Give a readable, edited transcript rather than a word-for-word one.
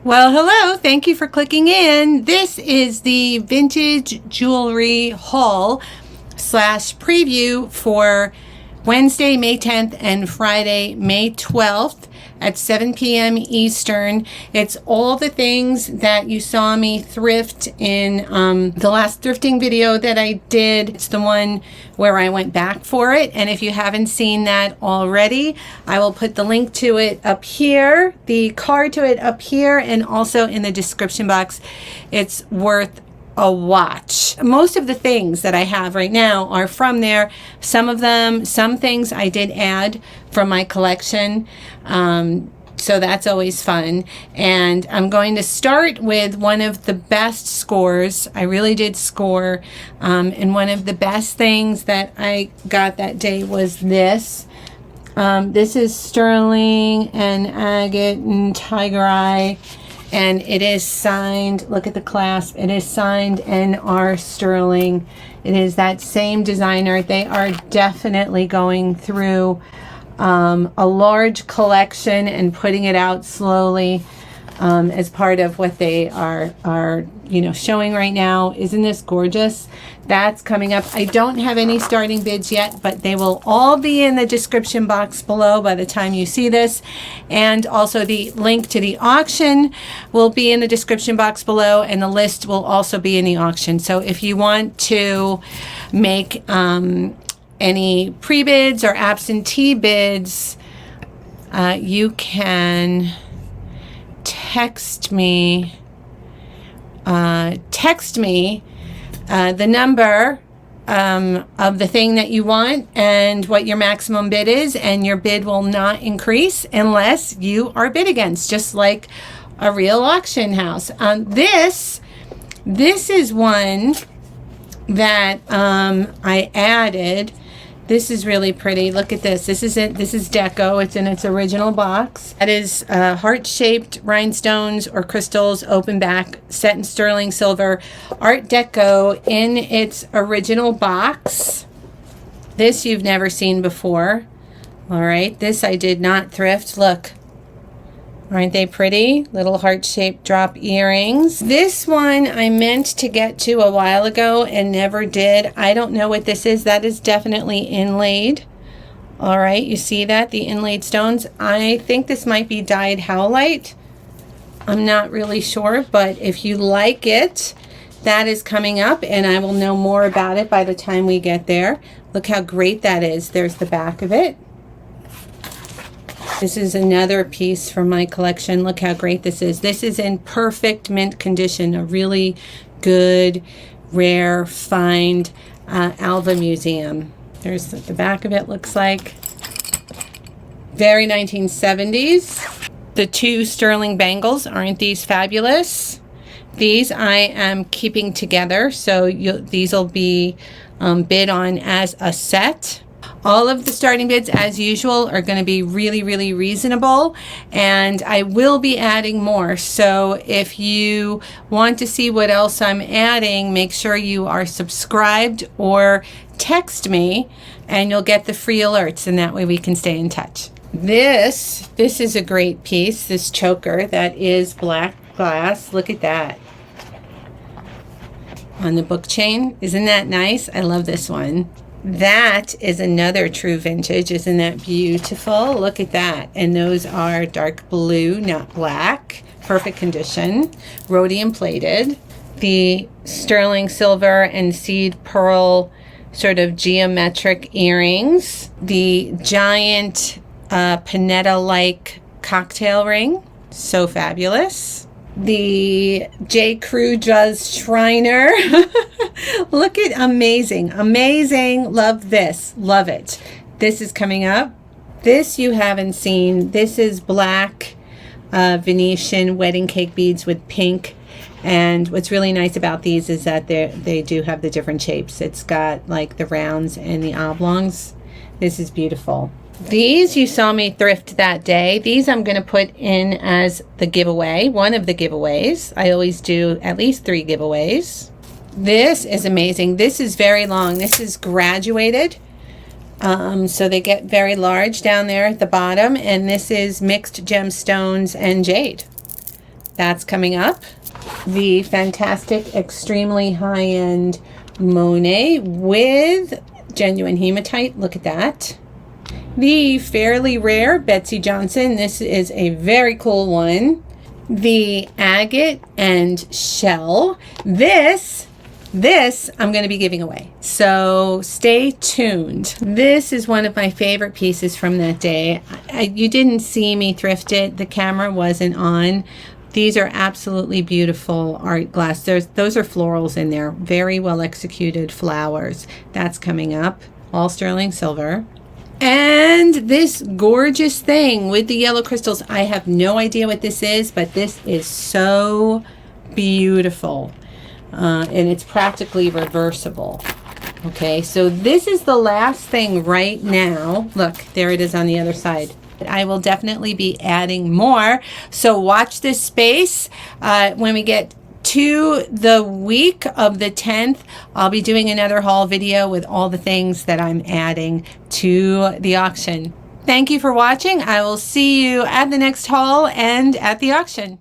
Well, hello. Thank you for clicking in. This is the vintage jewelry haul slash preview for Wednesday, May 10th and Friday, May 12th at 7 p.m. Eastern. It's all the things that you saw me thrift in the last thrifting video that I did. It's the one where I went back for it. And if you haven't seen that already, I will put the link to it up here, the card to it up here, and also in the description box. It's worth a watch. Most of the things that I have right now are from there. Some things I did add from my collection. So that's always fun. And I'm going to start with one of the best scores. I really did score. And one of the best things that I got that day was this. This is sterling and agate and tiger eye. And it is signed, look at the clasp, it is signed NR Sterling. It is that same designer. They are definitely going through a large collection and putting it out slowly as part of what they are showing right now. Isn't this gorgeous? That's coming up. I don't have any starting bids yet, but they will all be in the description box below by the time you see this. And also the link to the auction will be in the description box below, and the list will also be in the auction. So if you want to make any pre-bids or absentee bids, you can text me the number of the thing that you want and what your maximum bid is, and your bid will not increase unless you are bid against, just like a real auction house. This is one that I added. This is really pretty. Look at this. This is it. This is DECO. It's in its original box. That is heart-shaped rhinestones or crystals, open back, set in sterling silver, Art Deco in its original box. This you've never seen before. All right. This I did not thrift. Look. Aren't they pretty? Little heart-shaped drop earrings. This one I meant to get to a while ago and never did. I don't know what this is. That is definitely inlaid. All right, you see that? The inlaid stones. I think this might be dyed howlite. I'm not really sure, but if you like it, that is coming up, and I will know more about it by the time we get there. Look how great that is. There's the back of it. This is another piece from my collection. Look how great this is. This is in perfect mint condition, a really good, rare find, Alva museum. There's what the back of it looks like. Very 1970s. The two sterling bangles, aren't these fabulous? These I am keeping together, so these will be bid on as a set. All of the starting bids, as usual, are going to be really, really reasonable, and I will be adding more. So if you want to see what else I'm adding, make sure you are subscribed or text me, and you'll get the free alerts, and that way we can stay in touch. This is a great piece, this choker that is black glass. Look at that. On the book chain. Isn't that nice? I love this one. That is another true vintage. Isn't that beautiful? Look at that. And those are dark blue, not black. Perfect condition. Rhodium plated. The sterling silver and seed pearl sort of geometric earrings. The giant pinetta-like cocktail ring. So fabulous. The J. Crew does Shriner. Look at amazing. Love this. Love it. This is coming up. This you haven't seen. This is black Venetian wedding cake beads with pink. And what's really nice about these is that they do have the different shapes. It's got like the rounds and the oblongs. This is beautiful. These you saw me thrift that day. These I'm going to put in as the giveaway, one of the giveaways. I always do at least 3 giveaways. This is amazing. This is very long. This is graduated. So they get very large down there at the bottom. And this is mixed gemstones and jade. That's coming up. The fantastic, extremely high-end Monet with genuine hematite. Look at that. The fairly rare Betsy Johnson. This is a very cool one. The agate and shell. This I'm going to be giving away, so stay tuned. This is one of my favorite pieces from that day. You didn't see me thrift it. The camera wasn't on. These are absolutely beautiful art glass. Those are florals in there. Very well executed flowers. That's coming up. All sterling silver. And this gorgeous thing with the yellow crystals. I have no idea what this is, but this is so beautiful. And it's practically reversible. Okay, so this is the last thing right now. Look, there it is on the other side. I will definitely be adding more, so watch this space. When we get to the week of the 10th, I'll be doing another haul video with all the things that I'm adding to the auction. Thank you for watching. I will see you at the next haul and at the auction.